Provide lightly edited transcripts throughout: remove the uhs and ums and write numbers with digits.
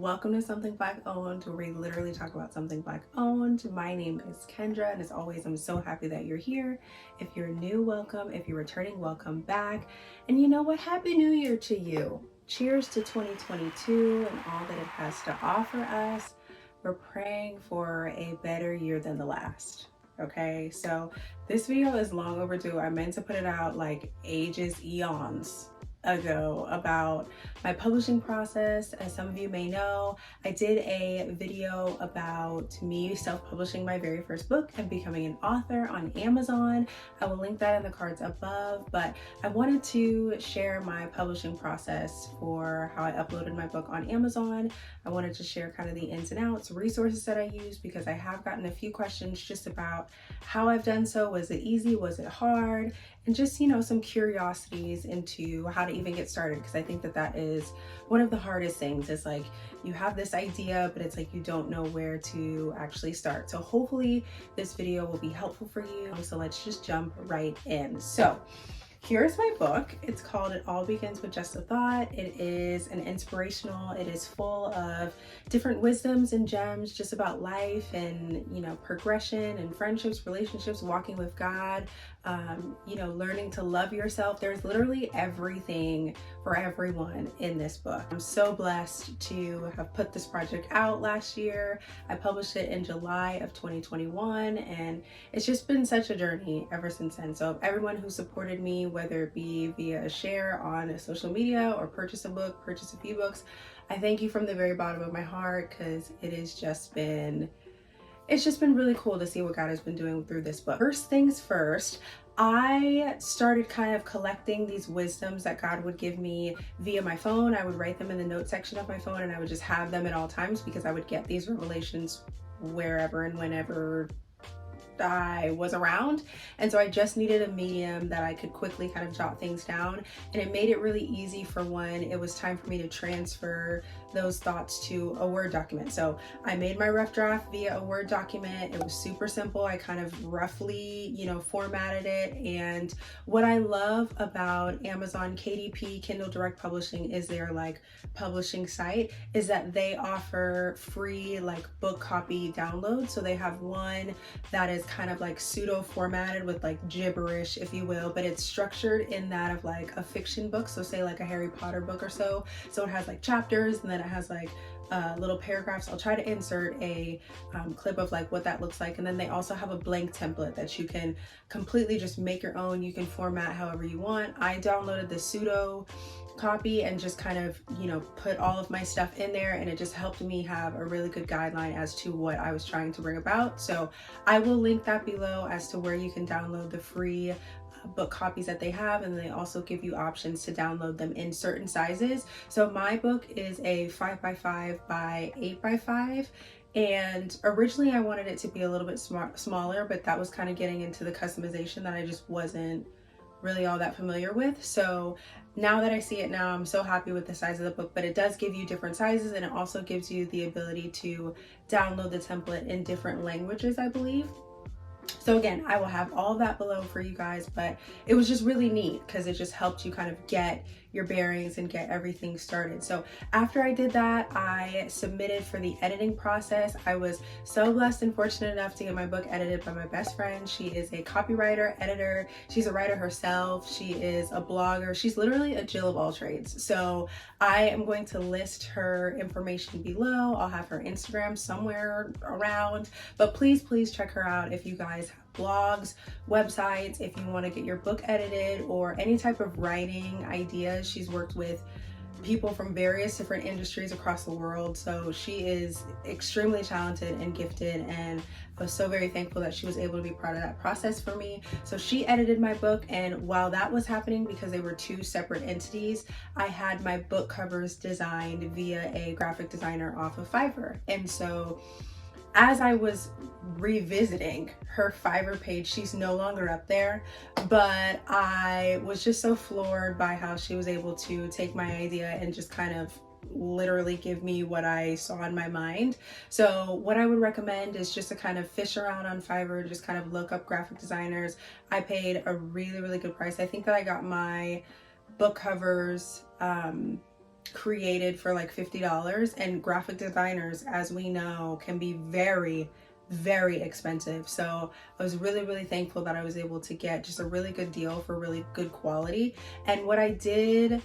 Welcome to Something Black Owned, where we literally talk about something Black owned. My name is Kendra, and as always, I'm so happy that you're here. If you're new, welcome. If you're returning, welcome back. And you know what? Happy New Year to you. Cheers to 2022 and all that it has to offer us. We're praying for a better year than the last. Okay, so this video is long overdue. I meant to put it out like eons ago about my publishing process. As some of you may know, I did a video about me self-publishing my very first book and becoming an author on Amazon. I will link that in the cards above, but I wanted to share my publishing process for how I uploaded my book on Amazon. I wanted to share kind of the ins and outs, resources that I use, because I have gotten a few questions just about how I've done so. Was it easy? Was it hard? And just, some curiosities into how to even get started, because I think that that is one of the hardest things. Is like you have this idea, but it's like you don't know where to actually start. So hopefully this video will be helpful for you. So let's just jump right in. So here's my book. It's called It All Begins With Just a Thought. It is an inspirational, it is full of different wisdoms and gems just about life and, progression and friendships, relationships, walking with God, learning to love yourself. There's literally everything for everyone in this book. I'm so blessed to have put this project out last year. I published it in July of 2021, and it's just been such a journey ever since then. So everyone who supported me, whether it be via a share on social media or purchase a book, purchase a few books, I thank you from the very bottom of my heart, because it's just been really cool to see what God has been doing through this book. First things first, I started kind of collecting these wisdoms that God would give me via my phone. I would write them in the note section of my phone, and I would just have them at all times, because I would get these revelations wherever and whenever I was around. And so I just needed a medium that I could quickly kind of jot things down, and it made it really easy for when it was time for me to transfer those thoughts to a Word document. So I made my rough draft via a Word document. It was super simple. I kind of roughly, formatted it. And what I love about Amazon KDP, Kindle Direct Publishing, is their publishing site, is that they offer free book copy downloads. So they have one that is kind of pseudo formatted with gibberish, if you will, but it's structured in that of a fiction book. So say a Harry Potter book or so. So it has chapters, and then it has little paragraphs. I'll try to insert a clip of what that looks like. And then they also have a blank template that you can completely just make your own. You can format however you want. I downloaded the pseudo copy and just kind of put all of my stuff in there, and it just helped me have a really good guideline as to what I was trying to bring about. So I will link that below as to where you can download the free book copies that they have, and they also give you options to download them in certain sizes. So my book is a 5x5 by 8x5, and originally I wanted it to be a little bit smaller, but that was kind of getting into the customization that I just wasn't really all that familiar with. So now that I see it now, I'm so happy with the size of the book, but it does give you different sizes, and it also gives you the ability to download the template in different languages, I believe. So again, I will have all of that below for you guys, but it was just really neat because it just helped you kind of get your bearings and get everything started. So after I did that, I submitted for the editing process. I was so blessed and fortunate enough to get my book edited by my best friend. She is a copywriter, editor. She's a writer herself. She is a blogger. She's literally a Jill of all trades. So I am going to list her information below. I'll have her Instagram somewhere around, but please check her out if you guys have blogs, websites, if you want to get your book edited or any type of writing ideas. She's worked with people from various different industries across the world. So she is extremely talented and gifted, and I was so very thankful that she was able to be part of that process for me. So she edited my book, and while that was happening, because they were two separate entities, I had my book covers designed via a graphic designer off of Fiverr. And so as I was revisiting her Fiverr page, she's no longer up there, but I was just so floored by how she was able to take my idea and just kind of literally give me what I saw in my mind. So what I would recommend is just to kind of fish around on Fiverr, just kind of look up graphic designers. I paid a really good price. I think that I got my book covers created for like $50, and graphic designers, as we know, can be very, very expensive. So I was really, really thankful that I was able to get just a really good deal for really good quality. And what I did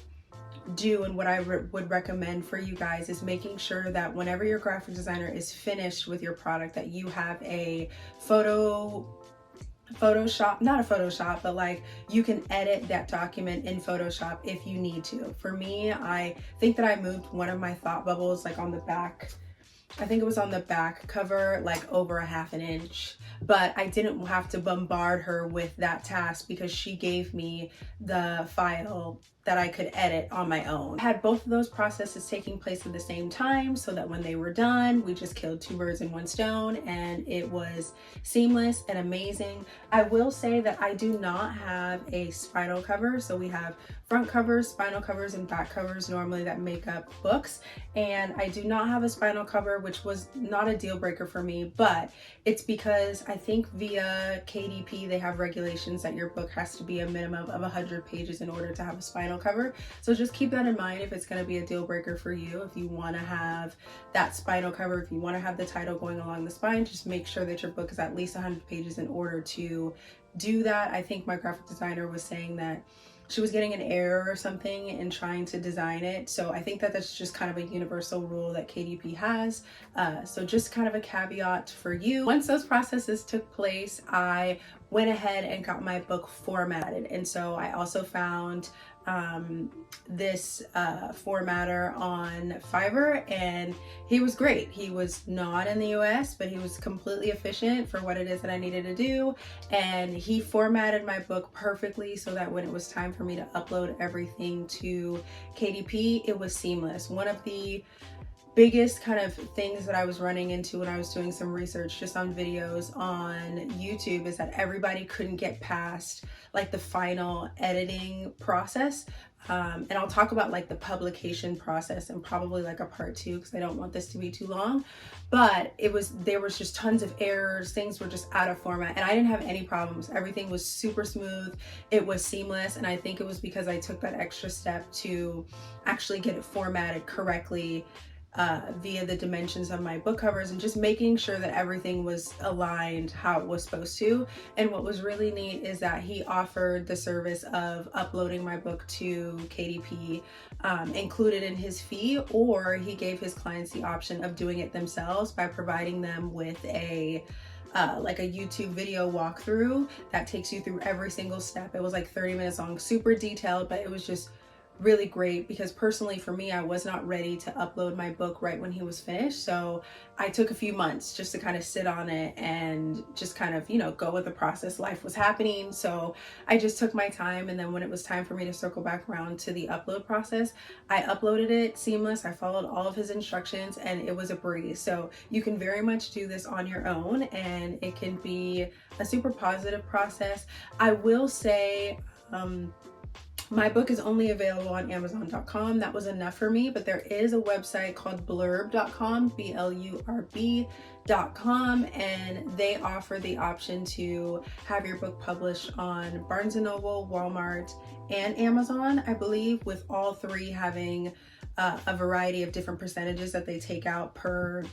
do, and what I would recommend for you guys, is making sure that whenever your graphic designer is finished with your product, that you have a Photoshop, not a Photoshop, but like you can edit that document in Photoshop if you need to. For me, I think that I moved one of my thought bubbles like on the back, I think it was on the back cover, like over a half an inch, but I didn't have to bombard her with that task because she gave me the file that I could edit on my own. I had both of those processes taking place at the same time, so that when they were done, we just killed two birds in one stone, and it was seamless and amazing. I will say that I do not have a spinal cover. So we have front covers, spinal covers, and back covers normally that make up books. And I do not have a spinal cover, which was not a deal breaker for me, but it's because I think via KDP, they have regulations that your book has to be a minimum of 100 pages in order to have a spinal cover. So just keep that in mind if it's going to be a deal breaker for you. If you want to have that spinal cover, if you want to have the title going along the spine, just make sure that your book is at least 100 pages in order to do that. I think my graphic designer was saying that she was getting an error or something in trying to design it. So I think that that's just kind of a universal rule that KDP has. So just kind of a caveat for you. Once those processes took place, I went ahead and got my book formatted. And so I also found this formatter on Fiverr, and he was great. He was not in the US, but he was completely efficient for what it is that I needed to do, and he formatted my book perfectly so that when it was time for me to upload everything to KDP, it was seamless. One of the biggest kind of things that I was running into when I was doing some research just on videos on YouTube is that everybody couldn't get past like the final editing process. And I'll talk about like the publication process and probably like a part 2 because I don't want this to be too long. But there was just tons of errors. Things were just out of format, and I didn't have any problems. Everything was super smooth. It was seamless, and I think it was because I took that extra step to actually get it formatted correctly via the dimensions of my book covers, and just making sure that everything was aligned how it was supposed to. And what was really neat is that he offered the service of uploading my book to KDP included in his fee, or he gave his clients the option of doing it themselves by providing them with a like a YouTube video walkthrough that takes you through every single step. It was like 30 minutes long, super detailed, but it was just really great because personally for me, I was not ready to upload my book right when he was finished. So I took a few months just to kind of sit on it and just kind of, go with the process. Life was happening. So I just took my time. And then when it was time for me to circle back around to the upload process, I uploaded it seamless. I followed all of his instructions and it was a breeze. So you can very much do this on your own, and it can be a super positive process. I will say, my book is only available on Amazon.com. That was enough for me, but there is a website called blurb.com, blurb.com, and they offer the option to have your book published on Barnes & Noble, Walmart, and Amazon, I believe, with all three having a variety of different percentages that they take out per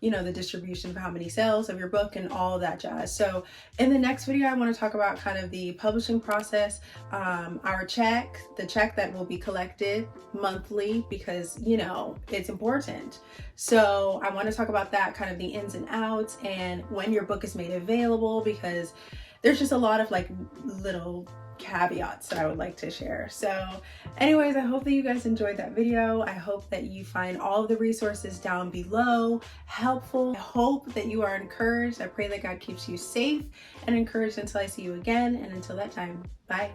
the distribution of how many sales of your book and all that jazz. So in the next video, I want to talk about kind of the publishing process, the check that will be collected monthly because, it's important. So I want to talk about that, kind of the ins and outs, and when your book is made available, because there's just a lot of like little caveats that I would like to share. So anyways, I hope that you guys enjoyed that video. I hope that you find all of the resources down below helpful. I hope that you are encouraged. I pray that God keeps you safe and encouraged until I see you again. And until that time, bye.